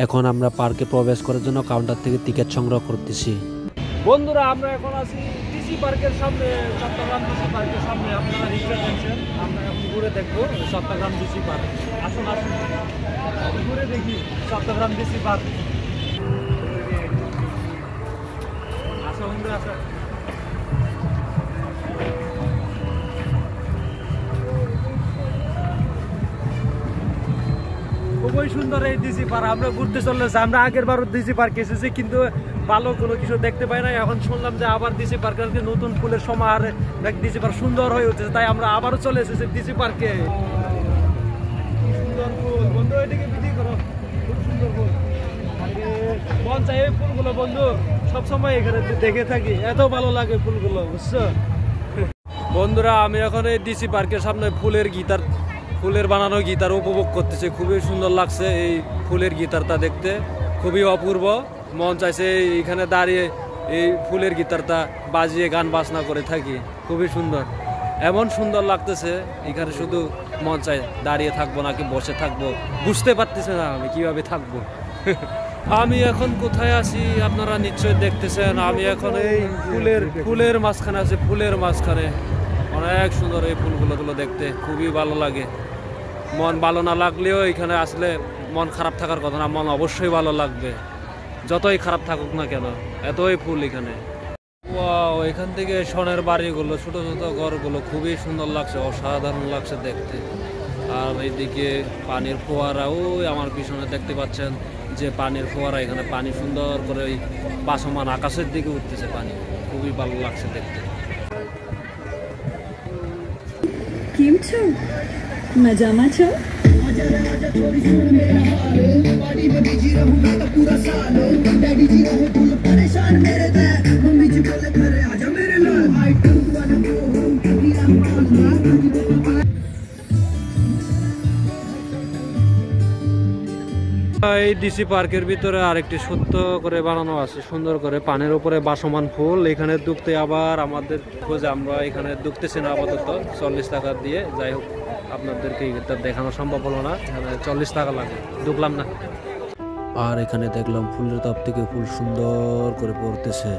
এখন আমরা পার্কে প্রবেশ করার জন্য কাউন্টার থেকে টিকিট সংগ্রহ করতেছি। বন্ধুরা আমরা এখন আছি ডিসি পার্কের সামনে, চট্টগ্রাম ডিসি পার্কের সামনে। আপনারা রিক্সা দেখছেন, আমরা এখন ঘুরে দেখবো চট্টগ্রাম ডিসি পার্ক। আসুন আসুন ঘুরে দেখি চট্টগ্রাম ডিসি পার্ক। আসো বন্ধুরা আসো। খুবই সুন্দর এই ডিসি পার্ক। আমরা ঘুরতে চলেছি, আমরা আগের বারও ডিসি পার্ক এসেছি কিন্তু ভালো কোনো কিছু দেখতে পাই না। এখন শুনলাম যে আবার ডিসি পার্কে নতুন ফুলের সমাহার, ডিসি পার্ক সুন্দর হয়ে উঠেছে, তাই আমরা আবারও চলে এসেছি ডিসি পার্কে। সুন্দর ফুল বন্ধু, এদিকে বিক্রি করো, খুব সুন্দর ফুল। মন চাই এই ফুলগুলো বন্ধু, সবসময় এখানে দেখে থাকি, এত ভালো লাগে ফুলগুলো, বুঝছো বন্ধুরা। আমি এখন এই ডিসি পার্কের সামনে ফুলের বানানো গিটার উপভোগ করতেছে। খুবই সুন্দর লাগছে এই ফুলের গিটারটা দেখতে, খুবই অপূর্ব। মন চাইছে এইখানে দাঁড়িয়ে এই ফুলের গিটারটা বাজিয়ে গান বাজনা করে থাকি, খুবই সুন্দর। এমন সুন্দর লাগতেছে এখানে, শুধু মন চাই দাঁড়িয়ে থাকবো নাকি বসে থাকবো, বুঝতে পারতেছে না আমি কিভাবে থাকবো। আমি এখন কোথায় আছি আপনারা নিশ্চয়ই দেখতেছেন। আমি এখন এই ফুলের মাঝখানে আছি, ফুলের মাঝখানে। অনেক সুন্দর এই ফুলগুলো দেখতে, খুবই ভালো লাগে। মন ভালো না লাগলেও এখানে আসলে মন খারাপ থাকার কথা না, মন অবশ্যই ভালো লাগবে যতই খারাপ থাকুক না কেন, এতই ফুল এখানে। ওয়াও, এখান থেকে সনের বাড়িগুলো, ছোট ছোট ঘরগুলো খুবই সুন্দর লাগছে, অসাধারণ লাগছে দেখতে। আর এইদিকে পানির ফোয়ারা, ওই আমার পিছনে দেখতে পাচ্ছেন যে পানির ফোয়ারা, এখানে পানি সুন্দর করে ওই ভাসমান আকাশের দিকে উঠতেছে পানি, খুবই ভালো লাগছে দেখতে। કેમ છો? મજામાં છો? এই ডিসি পার্কের ভিতরে আরেকটি সত্য করে বানানো আছে, সুন্দর করে পানির উপরে ভাসমান ফুল। এখানে ঢুকতে আবার আমাদের খোঁজে, আমরা এখানে ঢুকতেছি না আপাতত 40 টাকা দিয়ে। যাই হোক, আপনাদেরকে এটা দেখানো সম্ভব হলো না, এখানে 40 টাকা লাগে, ঢুকলাম না। আর এখানে দেখলাম ফুলের টপ থেকে ফুল সুন্দর করে পড়তেছে।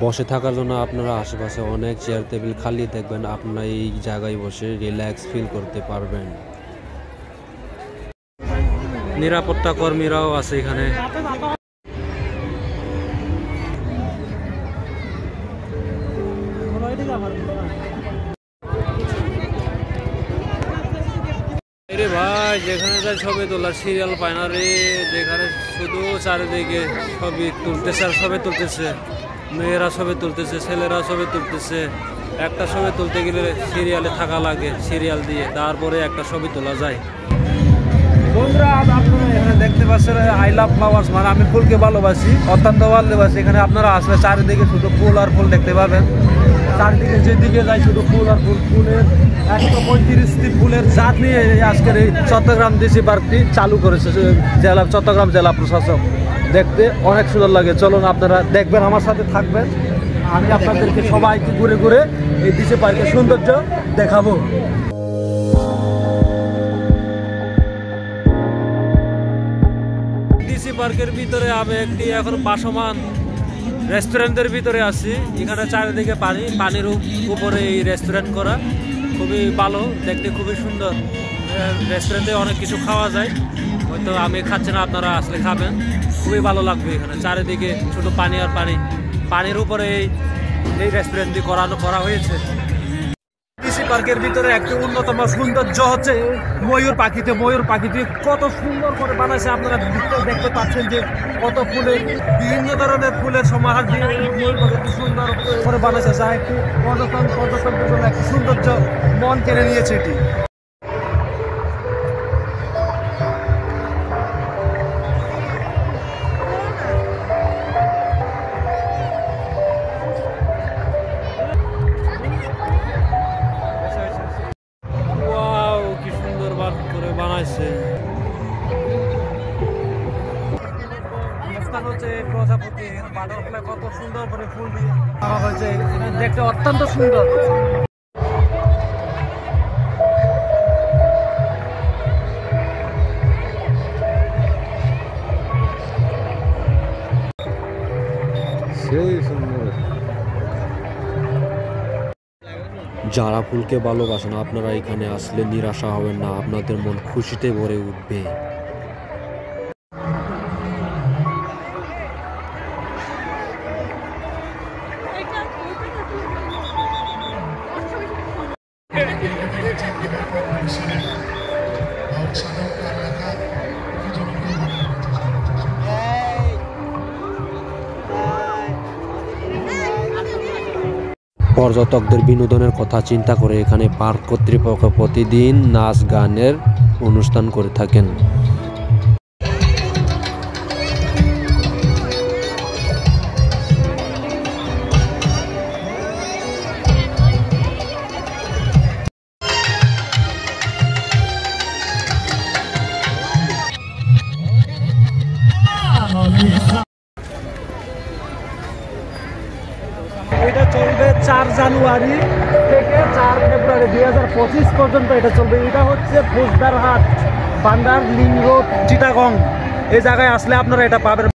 বসে থাকার জন্য আপনারা আশেপাশে অনেক চেয়ার টেবিল খালি দেখবেন, আপনারা এই জায়গায় বসে রিল্যাক্স ফিল করতে পারবেন। নিরাপত্তা কর্মীরাও আছে এখানে। ভাই, যেখানে যাই ছবি তোলার সিরিয়াল পায় না রে, যেখানে শুধু চারিদিকে ছবি তুলতেছে আর ছবি তুলতেছে, মেয়েরা ছবি তুলতেছে, ছেলেরা ছবি তুলতেছে। একটা ছবি তুলতে গেলে সিরিয়ালে থাকা লাগে, সিরিয়াল দিয়ে তারপরে একটা ছবি তোলা যায়। বন্ধুরা, আপনারা এখানে দেখতে পাচ্ছেন আই লাভ ফ্লাওয়ার্স, মানে আমি ফুলকে ভালোবাসি, অত্যন্ত ভালোবাসি। এখানে আপনারা আসলে চারিদিকে শুধু ফুল আর ফুল দেখতে পাবেন, চারিদিকে যেদিকে যাই শুধু ফুল আর ফুল। ফুলের 135টি ফুলের জাত নিয়ে আজকের এই চট্টগ্রাম ডিসি পার্কটি চালু করেছে চট্টগ্রাম জেলা প্রশাসক। দেখতে অনেক সুন্দর লাগে, চলুন আপনারা দেখবেন, আমার সাথে থাকবেন। আমি আপনাদেরকে সবাইকে ঘুরে ঘুরে এই ডিসি পার্কের সৌন্দর্য দেখাবো। ডিসি পার্কের ভিতরে আমি একটি এখন ভাসমান রেস্টুরেন্টের ভিতরে আছি। এখানে চারিদিকে পানির উপরে এই রেস্টুরেন্ট করা, খুবই ভালো দেখতে, খুবই সুন্দর। রেস্টুরেন্টে অনেক কিছু খাওয়া যায়, হয়তো আমি খাচ্ছি না, আপনারা আসলে খাবেন, খুবই ভালো লাগবে। এখানে চারিদিকে শুধু পানি আর পানি, পানির উপরে এই রেস্টুরেন্টটি করা হয়েছে। ডিসি পার্কের ভিতরে একটি অন্যতম সৌন্দর্য হচ্ছে ময়ূর পাখিতে কত সুন্দর করে বানাইছে। আপনারা দেখতে পাচ্ছেন যে কত ফুলের, বিভিন্ন ধরনের ফুলের সমাহার দিয়ে ময়ূর পাখিটি সুন্দর করে বানাইছে, যা একটি পর্যটন একটি সৌন্দর্য মন কেড়ে নিয়েছে এটি। বানাইছে প্রজাপতি, বাটারফ্লাই কত সুন্দর করে ফুল দিয়ে হয়েছে, দেখতে অত্যন্ত সুন্দর। যারা ফুলকে ভালোবাসেন আপনারা এখানে আসলে নিরাশা হবেন না, আপনাদের মন খুশিতে ভরে উঠবে। পর্যটকদের বিনোদনের কথা চিন্তা করে এখানে পার্ক কর্তৃপক্ষ প্রতিদিন নাচ গানের অনুষ্ঠান করে থাকেন। এটা চলবে 4 জানুয়ারি থেকে 4 ফেব্রুয়ারি 2025 পর্যন্ত এটা চলবে। এটা হচ্ছে ফৌজদারহাট, বান্দার লিং রোড, চিটাগং। এই জায়গায় আসলে আপনারা এটা পাবেন।